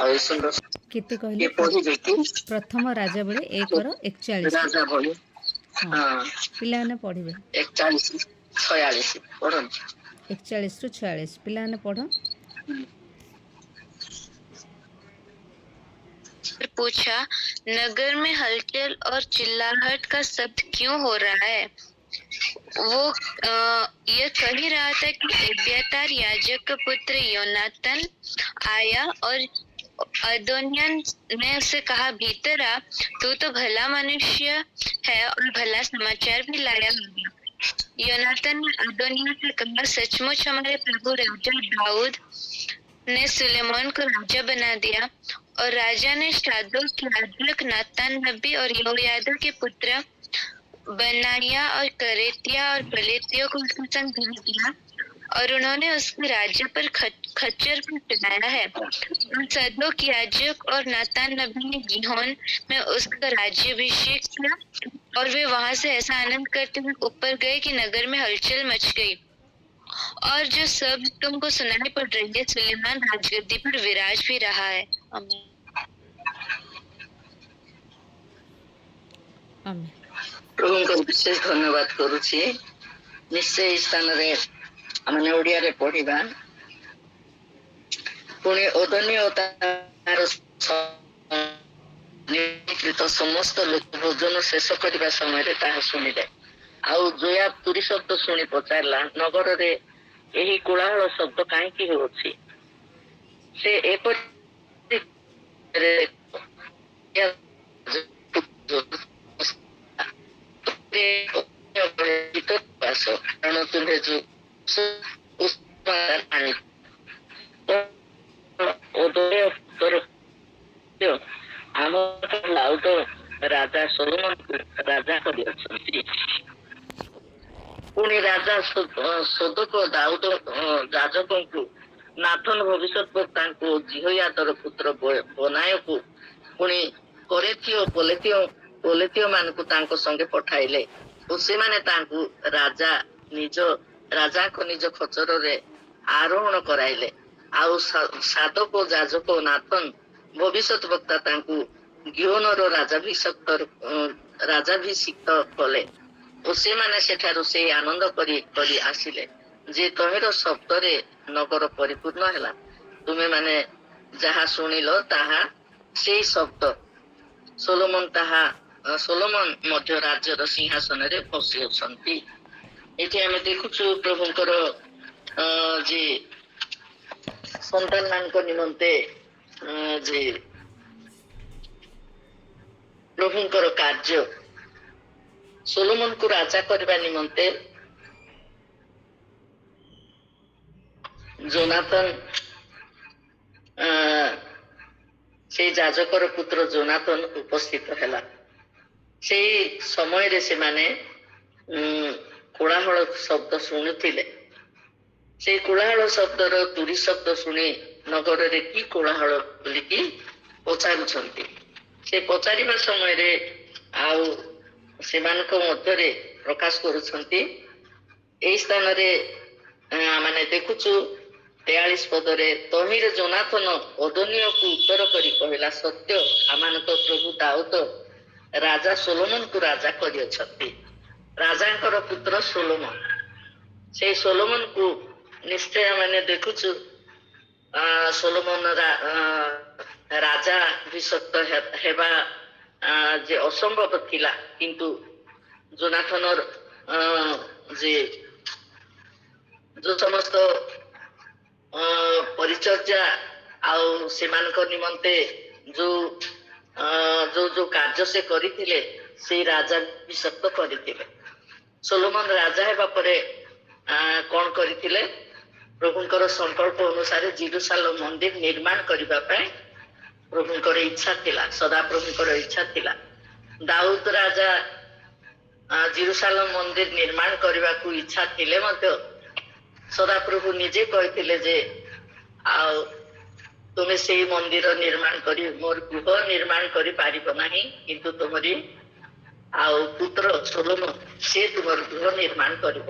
ଆଉ ସୁନ୍ଦର କେତେ କହିଲେ? କିଏ ପଢିବେ କି? ପ୍ରଥମ ରାଜା ବଳି 1:41। ରାଜା ଭଳି ହଁ, ହଁ ପିଲାମାନେ ପଢ଼ିବେ। 41-46 ପଢନ୍ତୁ। 41-46 ପିଲାମାନେ ପଢ଼। पूछा, नगर में हलचल और चिल्लाहट का शब्द क्यों हो रहा है? वो यह कह ही रहा था कि एब्यातार याजक का पुत्र योनातन आया और अदोनियन ने उससे कहा, भीतर आ, तू तो भला मनुष्य है और भला समाचार भी लाया होगा। योनातन ने अदोनिया से कहा, सचमुच हमारे प्रभु राजा दाऊद ने सुलेमान को राजा बना दिया। और राजा ने शाद्रोक याजक, नातान नबी और यहोयादा के पुत्र बनाया और करेतिया और पलेतियों को उसके संग भेज दिया और उन्होंने उसको राजा पर खच्चर पर चढ़ाया है। और सदोक याजक और नातान नबी ने गिहोन में उसका राज्याभिषेक किया और वे वहां से ऐसा आनंद करते हुए ऊपर गए कि नगर में हलचल मच गई। और जो सब तुमको सुनाई पड़ रही है, सुलेमान राजगद्दी पर विराज भी रहा है। आमीन। आमीन। प्रभुଙ୍କୁ ବିଶେଷ ଧନ୍ୟବାଦ କରୁଛି। ନିଶ୍ଚୟ ଏହି ସ୍ଥାନରେ ଆମେ ଓଡ଼ିଆରେ ପଢିବା। ପୁଣି ଓଦନୀୟ ଓ ତାର ସମସ୍ତ ଲୋକ ଭୋଜନ ଶେଷ କରିବା ସମୟରେ ତାହା ଶୁଣିଲେ। ଆଉ ଜୋୟାବ ତୁରୀ ଶବ୍ଦ ଶୁଣି ପଚାରିଲା, ନଗରରେ ଏହି କୋଳାହଳ ଶବ୍ଦ କାହିଁକି ହେଉଛି? ସେ ଏପରି କାରଣ ତୁମ୍ଭେ ଆମ ଲାଉଦ ରାଜା ସୋଲୋମନକୁ ରାଜା କରିଅଛନ୍ତି। ପୁଣି ରାଜା ସୋଦକ ଦାଉଦ ଯାଜକଙ୍କୁ, ନାଥନ ଭବିଷ୍ୟତ ବକ୍ତାଙ୍କୁ, ଜିହୋୟାଦର ପୁତ୍ର ବନାୟକୁ, ପୁଣି କରେଥିୟ ପଲେଥିୟ ମାନଙ୍କୁ ତାଙ୍କ ସଙ୍ଗେ ପଠାଇଲେ ଓ ସେମାନେ ତାଙ୍କୁ ରାଜାଙ୍କ ନିଜ ଖଚରରେ ଆରୋହଣ କରାଇଲେ। ଆଉ ସାଦକ ଯାଜକ ନାଥନ ଭବିଷ୍ୟତ ବକ୍ତା ତାଙ୍କୁ ଗିହୋନର ରାଜାଭିଷିକ୍ତ କଲେ ଓ ସେମାନେ ସେଠାରୁ ସେଇ ଆନନ୍ଦ କରି ଆସିଲେ ଯେ ତହିଁର ଶବ୍ଦରେ ନଗର ପରିପୂର୍ଣ୍ଣ ହେଲା। ତୁମେ ମାନେ ଯାହା ଶୁଣିଲ ତାହା ସେଇ ଶବ୍ଦ। ସୋଲୋମନ ମଧ୍ୟ ରାଜ୍ୟର ସିଂହାସନରେ ବସିଅଛନ୍ତି। ଏଠି ଆମେ ଦେଖୁଛୁ ପ୍ରଭୁଙ୍କର ଯେ ସନ୍ତାନ ମାନଙ୍କ ନିମନ୍ତେ ଯେ ପ୍ରଭୁଙ୍କର କାର୍ଯ୍ୟ, ସୋଲୋମନକୁ ରାଜା କରିବା ନିମନ୍ତେ ଯୋନାଥନ, ସେଇ ଯାଜକର ପୁତ୍ର ଯୋନାଥନ ଉପସ୍ଥିତ ହେଲା। ସେଇ ସମୟରେ ସେମାନେ କୋଳାହଳ ଶବ୍ଦ ଶୁଣୁଥିଲେ। ସେଇ କୋଳାହଳ ଶବ୍ଦର ତୁରୀ ଶବ୍ଦ ଶୁଣି ନଗରରେ କି କୋଳାହଳ ବୋଲିକି ପଚାରୁଛନ୍ତି। ସେ ପଚାରିବା ସମୟରେ ଆଉ ସେମାନଙ୍କ ମଧ୍ୟରେ ପ୍ରକାଶ କରୁଛନ୍ତି। ଏଇ ସ୍ଥାନରେ ମାନେ ଦେଖୁଛୁ 43 ପଦରେ, ତହିଁର ଯୋନାଥନ ଓଦନୀୟକୁ ଉତ୍ତର କରି କହିଲା, ସତ୍ୟ ଆମମାନଙ୍କ ପ୍ରଭୁ ଦାଉଦ ରାଜା ସୋଲୋମନକୁ ରାଜା କରିଅଛନ୍ତି। ରାଜାଙ୍କର ପୁତ୍ର ସୋଲୋମନ। ସେଇ ସୋଲୋମନକୁ ନିଶ୍ଚୟ ମାନେ ଦେଖୁଛୁ ସୋଲୋମନ ରାଜାଭିଷିକ୍ତ ହେବା ଯେ ଅସମ୍ଭବ ଥିଲା, କିନ୍ତୁ ଯୋନାଥନର ଯେ ଯୋଉ ସମସ୍ତ ପରିଚର୍ଯା ଆଉ ସେମାନଙ୍କ ନିମନ୍ତେ ଯୋଉ କାର୍ଯ୍ୟ ସେ କରିଥିଲେ, ସେଇ ରାଜାଭିଷିକ୍ତ କରିଥିଲେ। ସୋଲୋମନ ରାଜା ହେବା ପରେ କଣ କରିଥିଲେ? ପ୍ରଭୁଙ୍କର ସଂକଳ୍ପ ଅନୁସାରେ ଜେରୁସାଲେମ ମନ୍ଦିର ନିର୍ମାଣ କରିବା ପାଇଁ ପ୍ରଭୁଙ୍କର ଇଚ୍ଛା ଥିଲା, ସଦାପ୍ରଭୁଙ୍କର ଇଚ୍ଛା ଥିଲା। ଦାଉଦ ରାଜା ଜେରୁସାଲେମ ମନ୍ଦିର ନିର୍ମାଣ କରିବାକୁ ଇଚ୍ଛା ଥିଲେ ମଧ୍ୟ ସଦାପ୍ରଭୁ ନିଜେ କହିଥିଲେ ଯେ ଆଉ ତୁମେ ସେଇ ମନ୍ଦିର ନିର୍ମାଣ କରି ମୋର ଗୃହ ନିର୍ମାଣ କରିପାରିବ ନାହିଁ, କିନ୍ତୁ ତୁମରି ଆଉ ପୁତ୍ର ସୋଲୋମନ ସେ ତୁମର ଗୃହ ନିର୍ମାଣ କରିବ।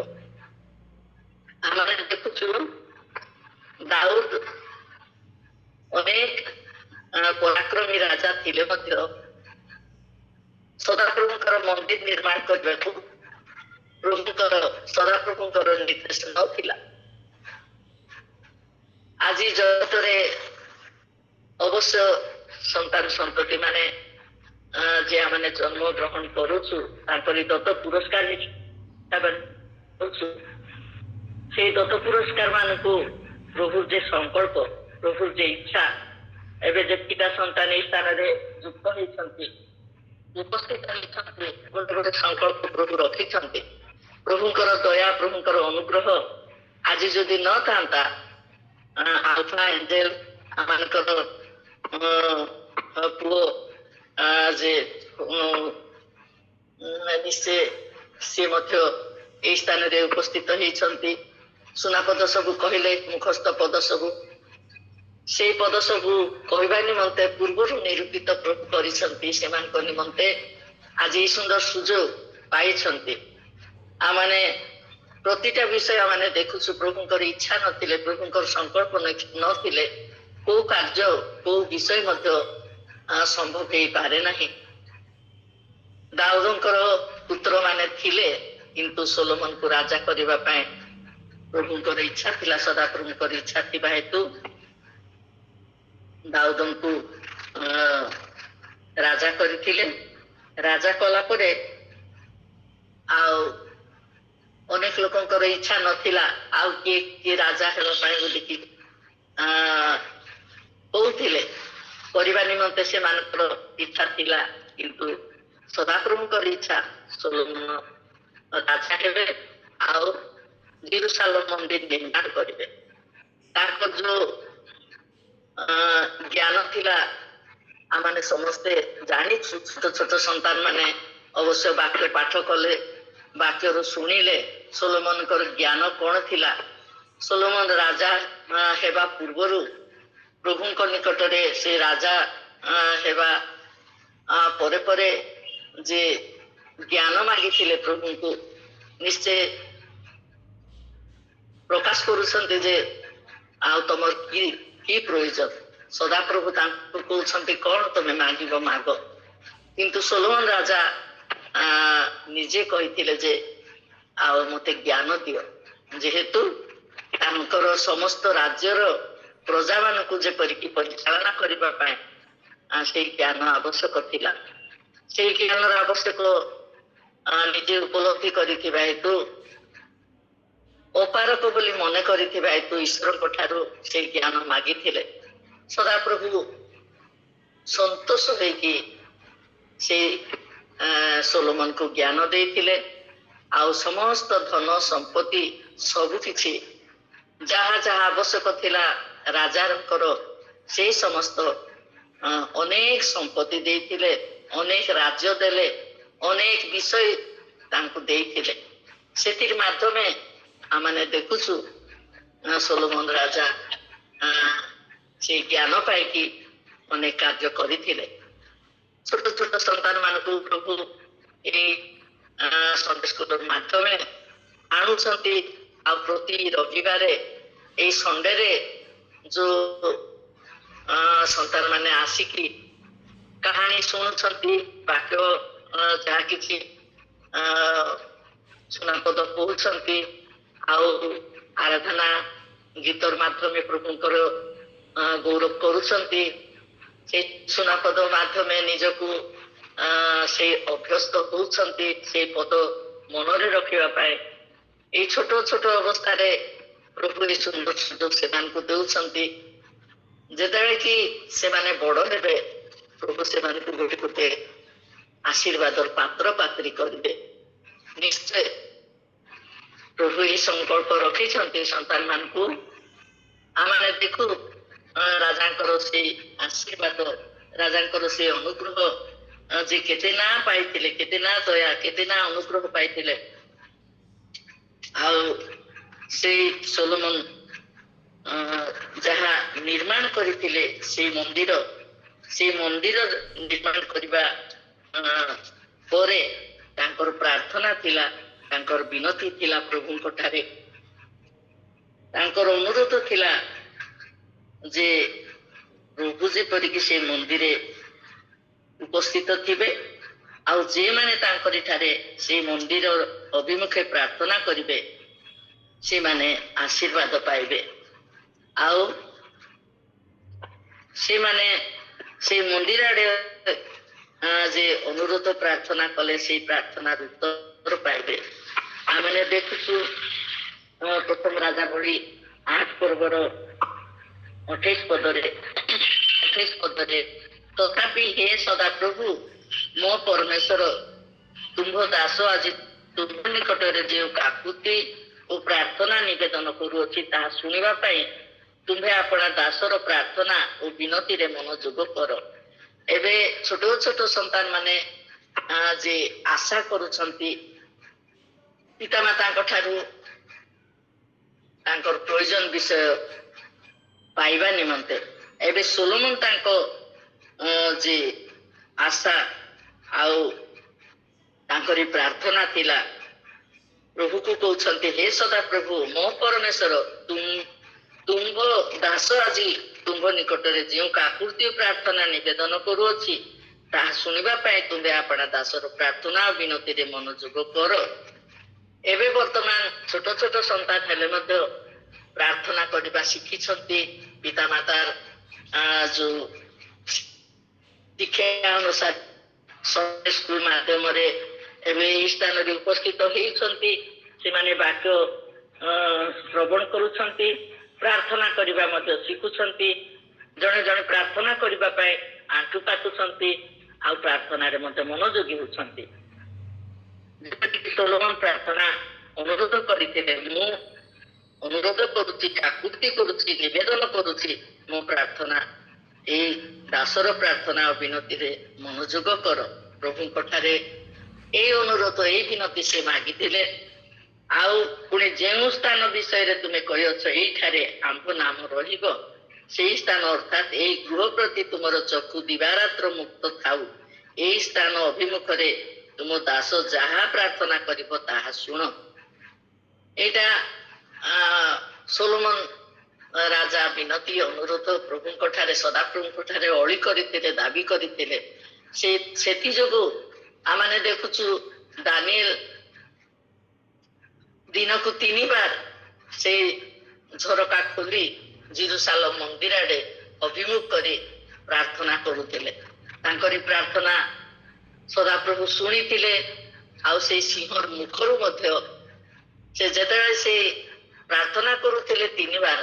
ଆମେ ଦେଖୁଛୁ ଦାଉଦ ଅନେକ ପରାକ୍ରମୀ ରାଜା ଥିଲେ ମଧ୍ୟ ସଦାପ୍ରଭୁଙ୍କର ମନ୍ଦିର ନିର୍ମାଣ କରିବାକୁ ସଦାପ୍ରଭୁଙ୍କର ନିର୍ଦ୍ଦେଶ ନଥିଲା। ଆଜି ଜଗତରେ ଅବଶ୍ୟ ସନ୍ତାନ ସନ୍ତତି ମାନେ ଯେ ଆମେ ଜନ୍ମ ଗ୍ରହଣ କରୁଛୁ ତାଙ୍କରି ଦତ୍ତ ପୁରସ୍କାର କରୁଛୁ। ସେଇ ଦତ୍ତ ପୁରସ୍କାର ମାନଙ୍କୁ ପ୍ରଭୁର ଯେ ସଂକଳ୍ପ, ପ୍ରଭୁର ଯେ ଇଚ୍ଛା, ଏବେ ଯେ ପିତା ସନ୍ତାନ ଏଇ ସ୍ଥାନରେ ଯୁକ୍ତ ହେଇଛନ୍ତି, ଉପସ୍ଥିତ ହେଇଛନ୍ତି, ଗୋଟେ ଗୋଟେ ସଂକଳ୍ପ ପ୍ରଭୁ ରଖିଛନ୍ତି। ପ୍ରଭୁଙ୍କର ଦୟା, ପ୍ରଭୁଙ୍କର ଅନୁଗ୍ରହ ଆଜି ଯଦି ନଥାନ୍ତା, ଆଲଫା ଏଞ୍ଜେଲ ଆମମାନଙ୍କର ପୁଅ ଯେ ନିଶ୍ଚୟ ସିଏ ମଧ୍ୟ ଏଇ ସ୍ଥାନରେ ଉପସ୍ଥିତ ହେଇଛନ୍ତି। ସୁନାପଦ ସବୁ କହିଲେ, ମୁଖସ୍ଥ ପଦ ସବୁ, ସେଇ ପଦ ସବୁ କହିବା ନିମନ୍ତେ ପୂର୍ବରୁ ନିରୂପିତ ପ୍ରଭୁ କରିଛନ୍ତି। ସେମାନଙ୍କ ନିମନ୍ତେ ଆଜି ଏଇ ସୁନ୍ଦର ସୁଯୋଗ ପାଇଛନ୍ତି। ଆମମାନେ ପ୍ରତିଟା ବିଷୟ ମାନେ ଦେଖୁଛୁ, ପ୍ରଭୁଙ୍କର ଇଚ୍ଛା ନଥିଲେ, ପ୍ରଭୁଙ୍କର ସଂକଳ୍ପ ନଥିଲେ କୋଉ କାର୍ଯ୍ୟ, କୋଉ ବିଷୟ ମଧ୍ୟ ସମ୍ଭବ ହେଇପାରେ ନାହିଁ। ଦାଉଦଙ୍କର ପୁତ୍ର ମାନେ ଥିଲେ, କିନ୍ତୁ ସୋଲୋମନକୁ ରାଜା କରିବା ପାଇଁ ପ୍ରଭୁଙ୍କର ଇଚ୍ଛା ଥିଲା। ସଦାପ୍ରଭୁଙ୍କର ଇଚ୍ଛା ଥିବା ହେତୁ ଦାଉଦଙ୍କୁ ରାଜା କରିଥିଲେ। ରାଜା କଲା ପରେ ଆଉ ଅନେକ ଲୋକଙ୍କର ଇଚ୍ଛା ନଥିଲା ଆଉ କିଏ ରାଜା ହେବା ପାଇଁ ବୋଲିକି କହୁଥିଲେ, କରିବା ନିମନ୍ତେ ସେମାନଙ୍କର ଇଚ୍ଛା ଥିଲା। କିନ୍ତୁ ସଦାପ୍ରଭୁଙ୍କର ଇଚ୍ଛା ସୋଲୋମନ ରାଜା ହେବେ ଆଉ ଜେରୁସାଲେମ ମନ୍ଦିର ନିର୍ମାଣ କରିବେ। ତାଙ୍କର ଯୋଉ ଜ୍ଞାନ ଥିଲା ଆମେ ସମସ୍ତେ ଜାଣିଛୁ। ଛୋଟ ଛୋଟ ସନ୍ତାନ ମାନେ ଅବଶ୍ୟ ବାକ୍ୟ ପାଠ କଲେ, ବାକ୍ୟରୁ ଶୁଣିଲେ ସୋଲୋମନଙ୍କର ଜ୍ଞାନ କଣ ଥିଲା। ସୋଲୋମନ ରାଜା ହେବା ପୂର୍ବରୁ ପ୍ରଭୁଙ୍କ ନିକଟରେ ସେ ରାଜା ହେବା ପରେ ପରେ ଯେ ଜ୍ଞାନ ମାଗିଥିଲେ ପ୍ରଭୁଙ୍କୁ, ନିଶ୍ଚୟ ପ୍ରକାଶ କରୁଛନ୍ତି ଯେ ଆଉ ତମର କି ପ୍ରয়োଜନ। ସଦାପ୍ରଭୁ ତାଙ୍କୁ କହୁଛନ୍ତି କଣ ତମେ ମାଗିବ ମାଗ। କିନ୍ତୁ ସୋଲୋମନ ରାଜା ନିଜେ କହିଥିଲେ ଯେ ଆଉ ମତେ ଜ୍ଞାନ ଦିଅ, ଯେହେତୁ ତାଙ୍କର ସମସ୍ତ ରାଜ୍ୟର ପ୍ରଜା ମାନଙ୍କୁ ଯେପରିକି ପରିଚାଳନା କରିବା ପାଇଁ ସେଇ ଜ୍ଞାନ ଆବଶ୍ୟକ ଥିଲା। ସେଇ ଜ୍ଞାନର ଆବଶ୍ୟକ ନିଜେ ଉପଲବ୍ଧି କରିଥିବା ହେତୁ, ଅପାରକ ବୋଲି ମନେ କରିଥିବା ହେତୁ ଈଶ୍ୱରଙ୍କ ଠାରୁ ସେଇ ଜ୍ଞାନ ମାଗିଥିଲେ। ସଦାପ୍ରଭୁ ସନ୍ତୋଷ ହେଇକି ସେଇ ସୋଲୋମନକୁ ଜ୍ଞାନ ଦେଇଥିଲେ। ଆଉ ସମସ୍ତ ଧନ ସମ୍ପତ୍ତି ସବୁ କିଛି ଯାହା ଯାହା ଆବଶ୍ୟକ ଥିଲା ରାଜାଙ୍କର, ସେଇ ସମସ୍ତ ଅନେକ ସମ୍ପତ୍ତି ଦେଇଥିଲେ, ଅନେକ ରାଜ୍ୟ ଦେଲେ, ଅନେକ ବିଷୟ ତାଙ୍କୁ ଦେଇଥିଲେ। ସେଥିର ମାଧ୍ୟମେ ଆମେ ଦେଖୁଛୁ ସୋଲୋମନ ରାଜା ସେଇ ଜ୍ଞାନ ପାଇକି ଅନେକ କାର୍ଯ୍ୟ କରିଥିଲେ। ଛୋଟ ଛୋଟ ସନ୍ତାନ ମାନଙ୍କୁ ପ୍ରଭୁ ଏଇ ସନ୍ଦେଶ ମାଧ୍ୟମରେ ଆଣୁଛନ୍ତି। ଆଉ ପ୍ରତି ରବିବାରେ ଏଇ ସଣ୍ଡେରେ ଯୋଉ ସନ୍ତାନ ମାନେ ଆସିକି କାହାଣୀ ଶୁଣୁଛନ୍ତି, ବାକ୍ୟ ଯାହା କିଛି ସୁନାପଦ କହୁଛନ୍ତି, ଆଉ ଆରାଧନା ଗୀତର ମାଧ୍ୟମରେ ପ୍ରଭୁଙ୍କର ଗୌରବ କରୁଛନ୍ତି। ସେଇ ସୁନାପଦ ମାଧ୍ୟମରେ ନିଜକୁ ସେଇ ଅଭ୍ୟସ୍ତ ହଉଛନ୍ତି ସେଇ ପଦ ମନରେ ରଖିବା ପାଇଁ। ଏଇ ଛୋଟ ଛୋଟ ଅବସ୍ଥାରେ ପ୍ରଭୁ ଏଇ ସୁନ୍ଦର ସୁଯୋଗ ସେମାନଙ୍କୁ ଦେଉଛନ୍ତି। ଯେତେବେଳେ କି ସେମାନେ ବଡ ହେବେ, ପ୍ରଭୁ ସେମାନଙ୍କୁ ଗୋଟେ ଗୋଟେ ଆଶୀର୍ବାଦର ପାତ୍ର ପାତ୍ରୀ କରିବେ। ନିଶ୍ଚୟ ପ୍ରଭୁ ଏଇ ସଂକଳ୍ପ ରଖିଛନ୍ତି ସନ୍ତାନ ମାନଙ୍କୁ। ଆମେ ଦେଖୁ ରାଜାଙ୍କର ସେଇ ଆଶୀର୍ବାଦ, ରାଜାଙ୍କର ସେଇ ଅନୁଗ୍ରହ ଯେ କେତେ ନା ପାଇଥିଲେ, କେତେ ନା ଦୟା, କେତେ ନା ଅନୁଗ୍ରହ ପାଇଥିଲେ। ଆଉ ସେଇ ସୋଲୋମନ ଯାହା ନିର୍ମାଣ କରିଥିଲେ ସେଇ ମନ୍ଦିର ନିର୍ମାଣ କରିବା ପରେ ତାଙ୍କର ପ୍ରାର୍ଥନା ଥିଲା, ତାଙ୍କର ବିନତି ଥିଲା ପ୍ରଭୁଙ୍କ ଠାରେ। ତାଙ୍କର ଅନୁରୋଧ ଥିଲା ଯେ ପ୍ରଭୁ ଯେପରିକି ସେ ମନ୍ଦିରେ ଉପସ୍ଥିତ ଥିବେ ଆଉ ଯେମାନେ ତାଙ୍କରି ଠାରେ ସେ ମନ୍ଦିର ଅଭିମୁଖେ ପ୍ରାର୍ଥନା କରିବେ ସେମାନେ ଆଶୀର୍ବାଦ ପାଇବେ ଆଉ ସେମାନେ ସେ ମନ୍ଦିର ଆଡେ ଯେ ଅନୁରୋଧ ପ୍ରାର୍ଥନା କଲେ ସେଇ ପ୍ରାର୍ଥନାର ଉତ୍ତର ପାଇବେ। ଆମେ ଦେଖୁଛୁ ପ୍ରଥମ ରାଜାବଳୀ 8 ପର୍ବର 28 ପଦରେ ତଥାପି ହେ ସଦାପ୍ରଭୁ ମୋ ପରମେଶ୍ୱର ତୁମ୍ଭ ଦାସ ଆଜି ତୁମ୍ଭ ନିକଟରେ ଯେଉଁ କାକୁତି ଓ ପ୍ରାର୍ଥନା ନିବେଦନ କରୁଅଛି ତାହା ଶୁଣିବା ପାଇଁ ତୁମ୍ଭେ ଆପଣା ଦାସର ପ୍ରାର୍ଥନା ଓ ବିନତିରେ ମନୋଯୋଗ କର। ଏବେ ଛୋଟ ଛୋଟ ସନ୍ତାନ ମାନେ ଯେ ଆଶା କରୁଛନ୍ତି ପିତାମାତାଙ୍କ ଠାରୁ ତାଙ୍କର ପ୍ରয়োଜନ ବିଷୟ ପାଇବା ନିମନ୍ତେ ଏବେ ସୋଲୋମନ ତାଙ୍କ ଯେ ଆଶା ଆଉ ତାଙ୍କରି ପ୍ରାର୍ଥନା ଥିଲା ପ୍ରଭୁକୁ କହୁଛନ୍ତି ହେ ସଦା ପ୍ରଭୁ ମୋ ପରମେଶ୍ୱର ତୁମ୍ଭ ଦାସ ଆଜି ତୁମ୍ଭ ନିକଟରେ ଯେଉଁ କାକୁତି ପ୍ରାର୍ଥନା ନିବେଦନ କରୁଅଛି ତାହା ଶୁଣିବା ପାଇଁ ତୁମ୍ଭେ ଆପଣା ଦାସର ପ୍ରାର୍ଥନା ଓ ବିନତିରେ ମନୋଯୋଗ କର। ଏବେ ବର୍ତ୍ତମାନ ଛୋଟ ଛୋଟ ସନ୍ତାନ ହେଲେ ମଧ୍ୟ ପ୍ରାର୍ଥନା କରିବା ଶିଖିଛନ୍ତି ପିତାମାତାର ଯୋଉ ଶିକ୍ଷା ଅନୁସାରେ ସ୍କୁଲ ମାଧ୍ୟମରେ ଏବେ ଏହି ସ୍ଥାନରେ ଉପସ୍ଥିତ ହେଇଛନ୍ତି ସେମାନେ ବାକ୍ୟ ଶ୍ରବଣ କରୁଛନ୍ତି ପ୍ରାର୍ଥନା କରିବା ମଧ୍ୟ ଶିଖୁଛନ୍ତି ଜଣେ ଜଣେ ପ୍ରାର୍ଥନା କରିବା ପାଇଁ ଆଣ୍ଠୁ ପାତୁଛନ୍ତି ଆଉ ପ୍ରାର୍ଥନାରେ ମଧ୍ୟ ମନୋଯୋଗୀ ହେଉଛନ୍ତି। ଯେପରିକି ସୋଲୋମନ ପ୍ରାର୍ଥନା ଅନୁରୋଧ କରିଥିଲେ ମୁଁ ଅନୁରୋଧ କରୁଛି କାକୁତି କରୁଛି ନିବେଦନ କରୁଛି ମୋ ପ୍ରାର୍ଥନା ଏଇ ଦାସର ପ୍ରାର୍ଥନା ଓ ବିନତିରେ ମନୋଯୋଗ କର। ପ୍ରଭୁଙ୍କ ଠାରେ ଏଇ ଅନୁରୋଧ ଏଇ ବିନତି ସେ ମାଗିଥିଲେ ଆଉ ପୁଣି ଯେଉଁ ସ୍ଥାନ ବିଷୟରେ ତୁମେ କହିଅଛ ଏଇଠାରେ ଆମ୍ଭ ନାମ ରହିବ ସେଇ ସ୍ଥାନ ଅର୍ଥାତ୍ ଏଇ ଗୃହ ପ୍ରତି ତୁମର ଚକ୍ଷୁ ଦିବାରାତ୍ର ମୁକ୍ତ ଥାଉ ଏଇ ସ୍ଥାନ ଅଭିମୁଖରେ ତୁମ ଦାସ ଯାହା ପ୍ରାର୍ଥନା କରିବ ତାହା ଶୁଣ। ଏଇଟା ସୋଲୋମନ ରାଜା ବିନତି ଅନୁରୋଧ ପ୍ରଭୁଙ୍କ ଠାରେ ସଦାପ୍ରଭୁଙ୍କ ଠାରେ ଅଳି କରିଥିଲେ ଦାବି କରିଥିଲେ ସେଥି ଯୋଗୁ ଆମେ ଦେଖୁଛୁ ଦାନିଏଲ ଦିନକୁ 3 ବାର ସେଇ ଝରକା ଖୋଲି ଜେରୁସାଲେମ ମନ୍ଦିର ଆଡେ ଅଭିମୁଖ କରି ପ୍ରାର୍ଥନା କରୁଥିଲେ ତାଙ୍କରି ପ୍ରାର୍ଥନା ସଦାପ୍ରଭୁ ଶୁଣିଥିଲେ ଆଉ ସେଇ ସିଂହର ମୁଖରୁ ମଧ୍ୟ ସେ ଯେତେବେଳେ ସେ ପ୍ରାର୍ଥନା କରୁଥିଲେ 3 ବାର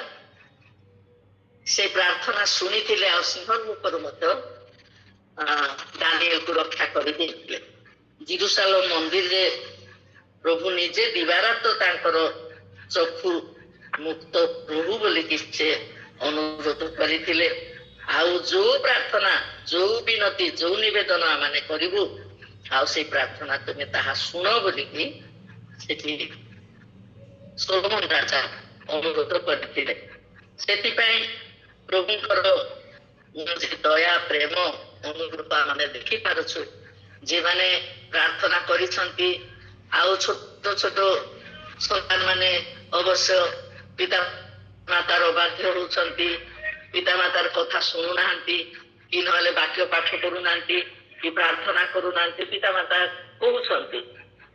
ସେ ପ୍ରାର୍ଥନା ଶୁଣିଥିଲେ ଆଉ ସିଂହର ମୁଖରୁ ମଧ୍ୟ ଦାନିଏଲକୁ ରକ୍ଷା କରିଦେଇଥିଲେ। ଜେରୁସାଲେମ ମନ୍ଦିରରେ ପ୍ରଭୁ ନିଜେ ଦିବାରାତ୍ର ତାଙ୍କର ଚକ୍ଷୁ ମୁକ୍ତ ପ୍ରଭୁ ବୋଲିକି ସେ ଅନୁରୋଧ କରିଥିଲେ ଆଉ ଯୋଉ ପ୍ରାର୍ଥନା ଯୋଉ ବିନତି ଯୋଉ ନିବେଦନ ଆମେ କରିବୁ ଆଉ ସେଇ ପ୍ରାର୍ଥନା ତୁମେ ତାହା ଶୁଣ ବୋଲିକି ସେଠି ସୋଲୋମନ ରାଜା ଅନୁରୋଧ କରିଥିଲେ। ସେଥିପାଇଁ ପ୍ରଭୁଙ୍କର ଦୟା ପ୍ରେମ ଅନୁରୂପ ଆମେ ଦେଖିପାରୁଛୁ ଯେମାନେ ପ୍ରାର୍ଥନା କରିଛନ୍ତି ଆଉ ଛୋଟ ଛୋଟ ସନ୍ତାନ ମାନେ ଅବଶ୍ୟ ପିତା ମାତାର ଅବାଧ୍ୟ ହଉଛନ୍ତି ପିତାମାତାର କଥା ଶୁଣୁନାହାନ୍ତି କି ନହେଲେ ବାକ୍ୟ ପାଠ କରୁନାହାନ୍ତି କି ପ୍ରାର୍ଥନା କରୁନାହାନ୍ତି ପିତାମାତା କହୁଛନ୍ତି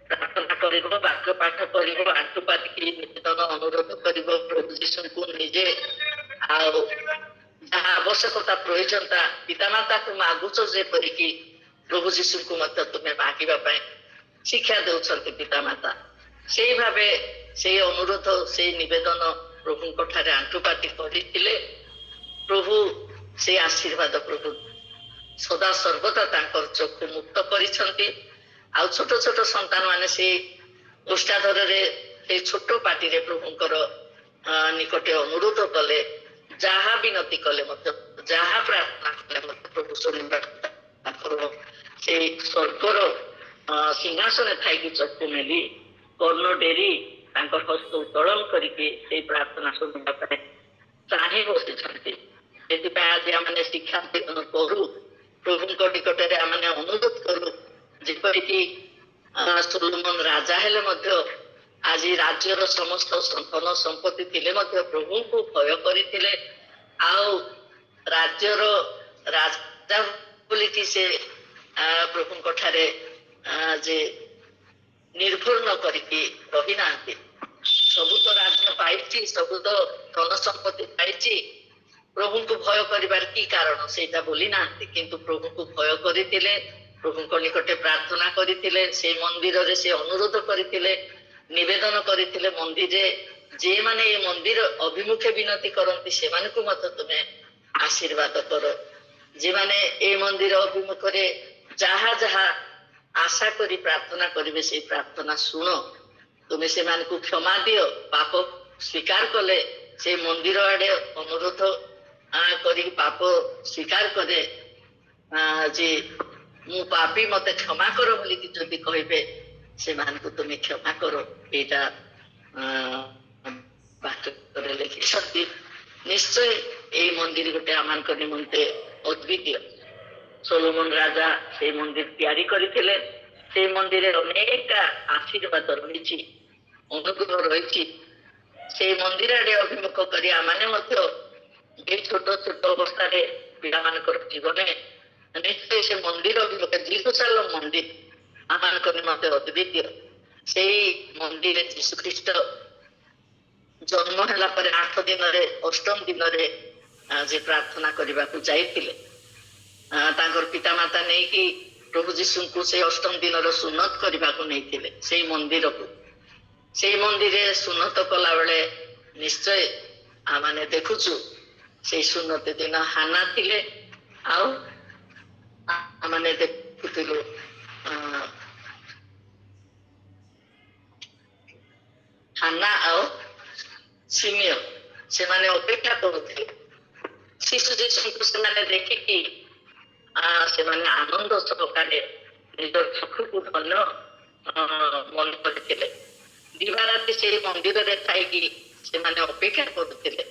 ପ୍ରାର୍ଥନା କରିବ ବାକ୍ୟ ପାଠ କରିବ ଆଣ୍ଠୁ ପାତିକି ନିବେଦନ ଅନୁରୋଧ କରିବ ପ୍ରଭୁ ଯୀଶୁଙ୍କୁ ନିଜେ ଆଉ ଯାହା ଆବଶ୍ୟକତା ପ୍ରয়োଜନତା ପିତାମାତାକୁ ମାଗୁଛ ଯେପରିକି ପ୍ରଭୁ ଯୀଶୁଙ୍କୁ ମଧ୍ୟ ତୁମେ ମାଗିବା ପାଇଁ ଶିକ୍ଷା ଦେଉଛନ୍ତି ପିତାମାତା ସେଇ ଭାବେ ସେଇ ଅନୁରୋଧ ସେଇ ନିବେଦନ ପ୍ରଭୁଙ୍କ ଠାରେ ଆଣ୍ଠୁପାତି କରିଥିଲେ ପ୍ରଭୁ ସେଇ ଆଶୀର୍ବାଦ ପ୍ରଭୁ ସଦା ସର୍ବଦା ତାଙ୍କର ଚକ୍ଷୁ ମୁକ୍ତ କରିଛନ୍ତି ଆଉ ଛୋଟ ଛୋଟ ସନ୍ତାନ ମାନେ ସେଇ ଓଷ୍ଠାଧରରେ ସେଇ ଛୋଟ ପାଟିରେ ପ୍ରଭୁଙ୍କର ନିକଟେ ଅନୁରୋଧ କଲେ ଯାହା ବିନତି କଲେ ମଧ୍ୟ ଯାହା ପ୍ରାର୍ଥନା କଲେ ମଧ୍ୟ ପ୍ରଭୁ ଶୁଣିବା ତାଙ୍କର ସେଇ ସ୍ୱର୍ଗର ସିଂହାସନରେ ଥାଇକି ଚକ୍ଷୁ ମେଲି କର୍ଣ୍ଣ ଡେରି ତାଙ୍କର ହସ୍ତ ଉତ୍ତୋଳନ କରିକି ସେଇ ପ୍ରାର୍ଥନା ଶୁଣିବା ପାଇଁ ଚାହିଁ ବସିଛନ୍ତି। ସେଥିପାଇଁ ଆଜି ଆମେ ଶିକ୍ଷା କରୁ ପ୍ରଭୁଙ୍କ ନିକଟରେ ଆମେ ଅନୁରୋଧ କରୁ ଯେପରିକି ସୋଲୋମନ ରାଜା ହେଲେ ମଧ୍ୟ ଆଜି ରାଜ୍ୟର ସମସ୍ତ ଧନ ସମ୍ପତ୍ତି ଥିଲେ ମଧ୍ୟ ପ୍ରଭୁଙ୍କୁ ଭୟ କରିଥିଲେ ଆଉ ରାଜ୍ୟର ରାଜା ବୋଲିକି ସେ ପ୍ରଭୁଙ୍କ ଠାରେ ଯେ ନିର୍ଭର ନ କରିକି ରହିନାହାନ୍ତି। ସବୁ ତ ରାଜ୍ୟ ପାଇଛି, ସବୁ ତ ଧନ ସମ୍ପତ୍ତି ପାଇଛି, ପ୍ରଭୁଙ୍କୁ ଭୟ କରିବାର କି କାରଣ ସେଇଟା ବୋଲି ନାହାନ୍ତି। କିନ୍ତୁ ପ୍ରଭୁଙ୍କୁ ଭୟ କରିଥିଲେ, ପ୍ରଭୁଙ୍କ ନିକଟରେ ପ୍ରାର୍ଥନା କରିଥିଲେ, ସେ ମନ୍ଦିରରେ ସେ ଅନୁରୋଧ କରିଥିଲେ, ନିବେଦନ କରିଥିଲେ ମନ୍ଦିରରେ ଯେମାନେ ଏ ମନ୍ଦିର ଅଭିମୁଖେ ବିନତି କରନ୍ତି ସେମାନଙ୍କୁ ମଧ୍ୟ ତୁମେ ଆଶୀର୍ବାଦ କର। ଯେମାନେ ଏ ମନ୍ଦିର ଅଭିମୁଖରେ ଯାହା ଯାହା ଆଶା କରି ପ୍ରାର୍ଥନା କରିବେ ସେଇ ପ୍ରାର୍ଥନା ଶୁଣ। ତୁମେ ସେମାନଙ୍କୁ କ୍ଷମା ଦିଅ। ପାପ ସ୍ୱୀକାର କଲେ ସେ ମନ୍ଦିର ଆଡେ ଅନୁରୋଧ କରି ପାପ ସ୍ୱୀକାର କରେ ଯେ ମୁଁ ପାପୀ, ମତେ କ୍ଷମା କର ବୋଲିକି ଯଦି କହିବେ ସେମାନଙ୍କୁ ତୁମେ କ୍ଷମା କର। ଏଇଟା ବାକ୍ୟରେ ଲେଖିଛନ୍ତି। ନିଶ୍ଚୟ ଏଇ ମନ୍ଦିର ଗୋଟେ ଆମମାନଙ୍କ ନିମନ୍ତେ ଅଦ୍ୱିତୀୟ। ସୋଲୋମନ ରାଜା ସେଇ ମନ୍ଦିର ତିଆରି କରିଥିଲେ। ସେଇ ମନ୍ଦିରରେ ଅନେକ ଆଶୀର୍ବାଦ ରହିଛି, ଅନୁଗ୍ରହ ରହିଛି। ସେଇ ମନ୍ଦିର ଆଡେ ଅଭିମୁଖ କରି ଆମମାନେ ମଧ୍ୟ ଏଇ ଛୋଟ ଛୋଟ ଅବସ୍ଥାରେ ପିଲାମାନଙ୍କର ଜୀବନ ନିଶ୍ଚୟ ସେ ମନ୍ଦିର ଅଭିମୁଖେ ଜେରୁସାଲେମ ମନ୍ଦିର ଆମମାନଙ୍କ ନିମନ୍ତେ ଅଦ୍ୱିତୀୟ। ସେଇ ମନ୍ଦିରରେ ଯୀଶୁଖ୍ରୀଷ୍ଟ ଜନ୍ମ ହେଲା ପରେ 8 ଦିନରେ 8ମ ଦିନରେ ଯେ ପ୍ରାର୍ଥନା କରିବାକୁ ଯାଇଥିଲେ, ତାଙ୍କର ପିତାମାତା ନେଇକି ପ୍ରଭୁ ଯୀଶୁଙ୍କୁ ସେଇ 8ମ ଦିନର ସୁନ୍ନତ କରିବାକୁ ନେଇଥିଲେ ସେଇ ମନ୍ଦିରକୁ। ସେଇ ମନ୍ଦିରରେ ସୁନ୍ନତ କଲା ବେଳେ ନିଶ୍ଚୟ ଆମେ ଦେଖୁଛୁ ସେଇ ସୁନ୍ନତ ଦିନ ହାନା ଥିଲେ, ଆଉ ଆମେ ଦେଖୁଥିଲୁ ହାନା ଆଉ ସିମିୟ ସେମାନେ ଅପେକ୍ଷା କରୁଥିଲେ ଶିଶୁ ଯୀଶୁଙ୍କୁ। ସେମାନେ ଦେଖିକି ସେମାନେ ଆନନ୍ଦ ସହକାରେ ନିଜ ଚକ୍ଷୁକୁ ଧନ୍ୟ ମନେ କରିଥିଲେ। ଦିବାରାତି ସେଇ ମନ୍ଦିରରେ ଥାଇକି ସେମାନେ ଅପେକ୍ଷା କରୁଥିଲେ।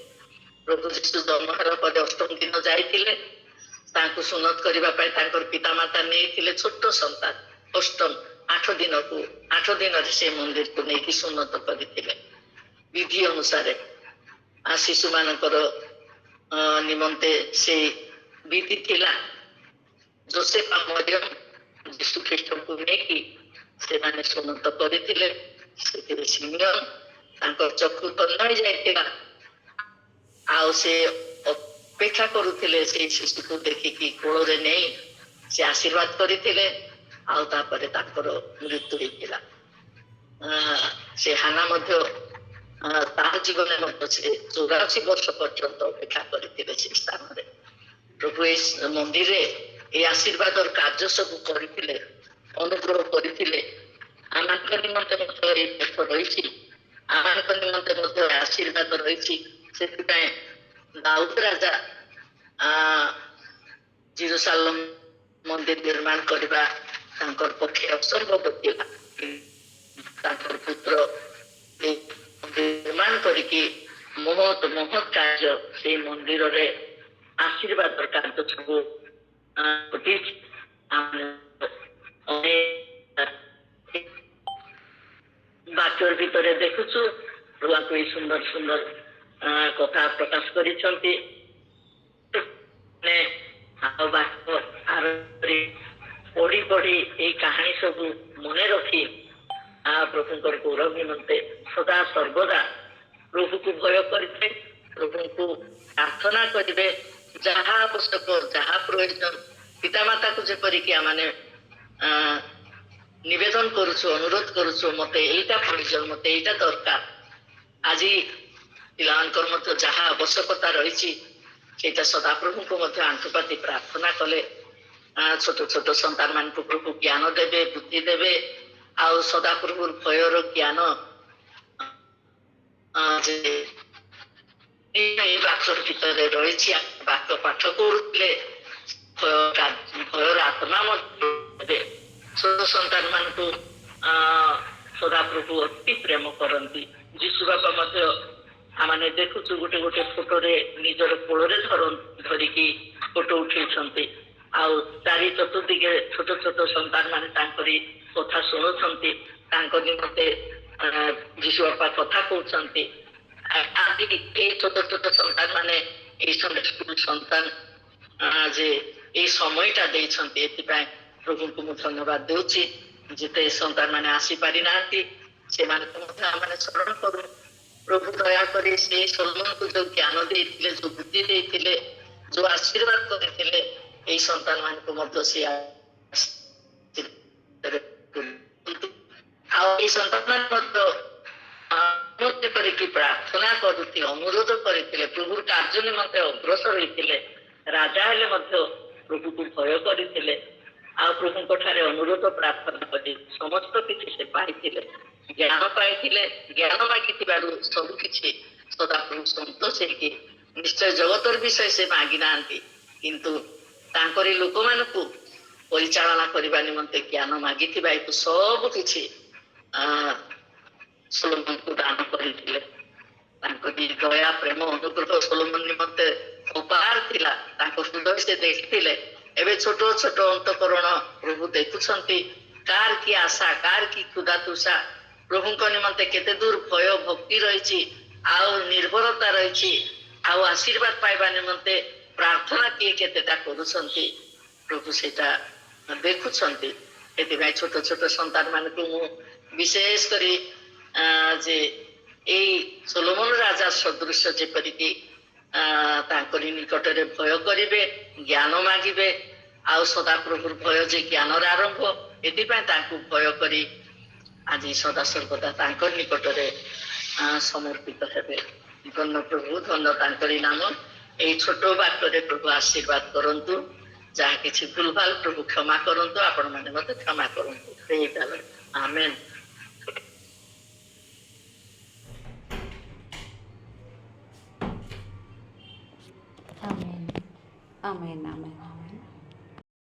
ପ୍ରଭୁ ଯୀଶୁ ଜନ୍ମ ହେଲା ପରେ 8ମ ଦିନ ଯାଇଥିଲେ, ତାଙ୍କୁ ସୁନ୍ନତ କରିବା ପାଇଁ ତାଙ୍କର ପିତାମାତା ନେଇଥିଲେ ଛୋଟ ସନ୍ତାନ। 8 ଦିନରେ ସେ ମନ୍ଦିରକୁ ନେଇକି ସୁନ୍ନତ କରିଥିଲେ ବିଧି ଅନୁସାରେ। ଶିଶୁ ମାନଙ୍କର ନିମନ୍ତେ ସେଇ ବିଧି ଥିଲା। ଯୋସେଫ ମରିୟମ ଯୀଶୁଖ୍ରୀଷ୍ଟଙ୍କୁ ନେଇକି ସେମାନେ ସୁନ୍ନତ କରିଥିଲେ। ସେଥିରେ ସିମିୟନ ତାଙ୍କର ଚକ୍ଷୁ ଧନ୍ୟ ହେଇଯାଇଥିଲା, ଆଉ ସେ ଅପେକ୍ଷା କରୁଥିଲେ ସେଇ ଶିଶୁକୁ ଦେଖିକି କୋଳରେ ନେଇ ସେ ଆଶୀର୍ବାଦ କରିଥିଲେ। ଆଉ ତାପରେ ତାଙ୍କର ମୃତ୍ୟୁ ହେଇଥିଲା। ସେ ହାନା ମଧ୍ୟ ତାର ଜୀବନରେ ମଧ୍ୟ ସେ 84 ବର୍ଷ ପର୍ଯ୍ୟନ୍ତ ଅପେକ୍ଷା କରିଥିଲେ ସେ ସ୍ଥାନରେ। ପ୍ରଭୁ ଏଇ ମନ୍ଦିରରେ এই ଆଶୀର୍ବାଦର କାର୍ଯ୍ୟ ସବୁ କରିଥିଲେ, ଅନୁଗ୍ରହ କରିଥିଲେ। ଆମମାନଙ୍କ ନିମନ୍ତେ ମଧ୍ୟ ଏଇ ପଥ ରହିଛି, ଆମମାନଙ୍କ ନିମନ୍ତେ ମଧ୍ୟ ଆଶୀର୍ବାଦ ରହିଛି। ସେଥିପାଇଁ ଦାଉଦ ରାଜା ଜେରୁସାଲେମ ମନ୍ଦିର ନିର୍ମାଣ କରିବା ତାଙ୍କର ପକ୍ଷେ ଅସମ୍ଭବ ଥିଲା। ତାଙ୍କର ପୁତ୍ର ନିର୍ମାଣ କରିକି ମହତ୍ କାର୍ଯ୍ୟ ସେଇ ମନ୍ଦିରରେ ଆଶୀର୍ବାଦର କାର୍ଯ୍ୟ ସବୁ ବାକ୍ୟର ଭିତରେ ଦେଖୁଛୁ ପ୍ରଭୁଙ୍କୁ ଏଇ ସୁନ୍ଦର ସୁନ୍ଦର କଥା ପ୍ରକାଶ କରିଛନ୍ତି। ଆଉ ବାକ୍ୟ ପଢି ପଢି ଏଇ କାହାଣୀ ସବୁ ମନେ ରଖି ପ୍ରଭୁଙ୍କର ଗୌରବ ନିମନ୍ତେ ସଦା ସର୍ବଦା ପ୍ରଭୁକୁ ଭୟ କରିବେ, ପ୍ରଭୁଙ୍କୁ ପ୍ରାର୍ଥନା କରିବେ। ଯାହା ଆବଶ୍ୟକ, ଯାହା ପ୍ରয়োଜନ, ପିତାମାତାକୁ ଯେପରିକି ଆମେ ନିବେଦନ କରୁଛୁ, ଅନୁରୋଧ କରୁଛୁ, ମତେ ଏଇଟା ପ୍ରয়োଜନ, ମତେ ଏଇଟା ଦରକାର। ଆଜି ପିଲାମାନଙ୍କର ମଧ୍ୟ ଯାହା ଆବଶ୍ୟକତା ରହିଛି ସେଇଟା ସଦାପ୍ରଭୁଙ୍କୁ ମଧ୍ୟ ଆଣ୍ଠୁପାତି ପ୍ରାର୍ଥନା କଲେ ଛୋଟ ଛୋଟ ସନ୍ତାନ ମାନଙ୍କୁ ପ୍ରଭୁ ଜ୍ଞାନ ଦେବେ, ବୁଦ୍ଧି ଦେବେ। ଆଉ ସଦାପ୍ରଭୁର ଭୟର ଜ୍ଞାନ ଏଇ ବାକ୍ୟର ଭିତରେ ରହିଛି। ବାକ୍ୟ ପାଠ କରୁଥିଲେ ଭୟର ଆତ୍ମା ମଧ୍ୟ ଛୋଟ ସନ୍ତାନ ମାନଙ୍କୁ ସଦାପ୍ରଭୁ ଅତି ପ୍ରେମ କରନ୍ତି। ଯୀଶୁ ବାପା ମଧ୍ୟ ଆମେ ଦେଖୁଛୁ ଗୋଟେ ଗୋଟେ ଫଟୋରେ ନିଜର କୋଳରେ ଧରିକି ଫଟୋ ଉଠେଇଛନ୍ତି। ଆଉ ଚାରି ଚତୁର୍ଦିକେ ଛୋଟ ଛୋଟ ସନ୍ତାନ ମାନେ ତାଙ୍କରି କଥା ଶୁଣୁଛନ୍ତି, ତାଙ୍କ ନିମନ୍ତେ ଯୀଶୁ ବାପା କଥା କହୁଛନ୍ତି। ଆଜି ଏଇ ଛୋଟ ଛୋଟ ସନ୍ତାନ ମାନେ ଏଇ ସନ୍ତାନ ଯେ ଏଇ ସମୟଟା ଦେଇଛନ୍ତି ଏଥିପାଇଁ ପ୍ରଭୁଙ୍କୁ ମୁଁ ଧନ୍ୟବାଦ ଦେଉଛି। ଯେତେ ସନ୍ତାନ ମାନେ ଆସିପାରି ନାହାନ୍ତି ସେମାନଙ୍କୁ ମଧ୍ୟ ଆମେ ସ୍ମରଣ କରୁ। ପ୍ରଭୁ ଦୟାକରି ସେ ସଲୋମନକୁ ଯୋଉ ଜ୍ଞାନ ଦେଇଥିଲେ, ଯୋଉ ବୁଦ୍ଧି ଦେଇଥିଲେ, ଯୋଉ ଆଶୀର୍ବାଦ କରିଥିଲେ, ଏଇ ସନ୍ତାନ ମାନଙ୍କୁ ମଧ୍ୟ ସେ ଆଉ ଏଇ ସନ୍ତାନ ମାନେ ମଧ୍ୟ ଅନୁରୋଧ କରିକି ପ୍ରାର୍ଥନା କରୁଥିଲେ, ଅନୁରୋଧ କରିଥିଲେ, ପ୍ରଭୁର କାର୍ଯ୍ୟ ନିମନ୍ତେ ଅଗ୍ରସର ହେଇଥିଲେ। ରାଜା ହେଲେ ମଧ୍ୟ ପ୍ରଭୁକୁ ଭୟ କରିଥିଲେ ଆଉ ପ୍ରଭୁଙ୍କ ଠାରେ ଅନୁରୋଧ ପ୍ରାର୍ଥନା କରି ସମସ୍ତ କିଛି ସେ ପାଇଥିଲେ, ଜ୍ଞାନ ପାଇଥିଲେ। ଜ୍ଞାନ ମାଗିଥିବାରୁ ସବୁ କିଛି ସଦାପ୍ରଭୁ ସନ୍ତୋଷ ହେଇକି, ନିଶ୍ଚୟ ଜଗତର ବିଷୟ ସେ ମାଗି ନାହାନ୍ତି କିନ୍ତୁ ତାଙ୍କରି ଲୋକମାନଙ୍କୁ ପରିଚାଳନା କରିବା ନିମନ୍ତେ ଜ୍ଞାନ ମାଗିଥିବା ଏକୁ ସବୁ କିଛି ସଲୋମନକୁ ଦାନ କରିଥିଲେ। ତାଙ୍କ ଦୟା ପ୍ରେମ ଅନୁଗ୍ରହ ସଲୋମନ ନିମନ୍ତେ ଉପହାର ଥିଲା। ତାଙ୍କ ହୃଦୟ ସେ ଦେଖିଥିଲେ। ଏବେ ଛୋଟ ଛୋଟ ଅନ୍ତଃକରଣ ପ୍ରଭୁ ଦେଖୁଛନ୍ତି, କାହାର କି ଆଶା, କାହାର କି କ୍ଷୁଧା ତୃଷା, ପ୍ରଭୁଙ୍କ ନିମନ୍ତେ କେତେ ଦୂର ଭୟ ଭକ୍ତି ରହିଛି ଆଉ ନିର୍ଭରତା ରହିଛି, ଆଉ ଆଶୀର୍ବାଦ ପାଇବା ନିମନ୍ତେ ପ୍ରାର୍ଥନା କିଏ କେତେଟା କରୁଛନ୍ତି, ପ୍ରଭୁ ସେଇଟା ଦେଖୁଛନ୍ତି। ସେଥିପାଇଁ ଛୋଟ ଛୋଟ ସନ୍ତାନ ମାନଙ୍କୁ ମୁଁ ବିଶେଷ କରି ଯେ ଏଇ ସଲୋମନ ରାଜା ସଦୃଶ ଯେପରିକି ତାଙ୍କରି ନିକଟରେ ଭୟ କରିବେ, ଜ୍ଞାନ ମାଗିବେ, ଆଉ ସଦାପ୍ରଭୁର ଭୟ ଯେ ଜ୍ଞାନର ଆରମ୍ଭ, ଏଥିପାଇଁ ତାଙ୍କୁ ଭୟ କରି ଆଜି ସଦାସର୍ବଦା ତାଙ୍କ ନିକଟରେ ସମର୍ପିତ ହେବେ। ଧନ୍ୟ ପ୍ରଭୁ, ଧନ୍ୟ ତାଙ୍କରି ନାମ। ଏଇ ଛୋଟ ବାକ୍ୟରେ ପ୍ରଭୁ ଆଶୀର୍ବାଦ କରନ୍ତୁ। ଯାହା କିଛି ଭୁଲ ଭାଲ ପ୍ରଭୁ କ୍ଷମା କରନ୍ତୁ, ଆପଣ ମାନେ ମତେ କ୍ଷମା କରନ୍ତୁ। ଆମେନ୍। ଆମେନ୍। ଆମେନ୍। ଆମେନ୍।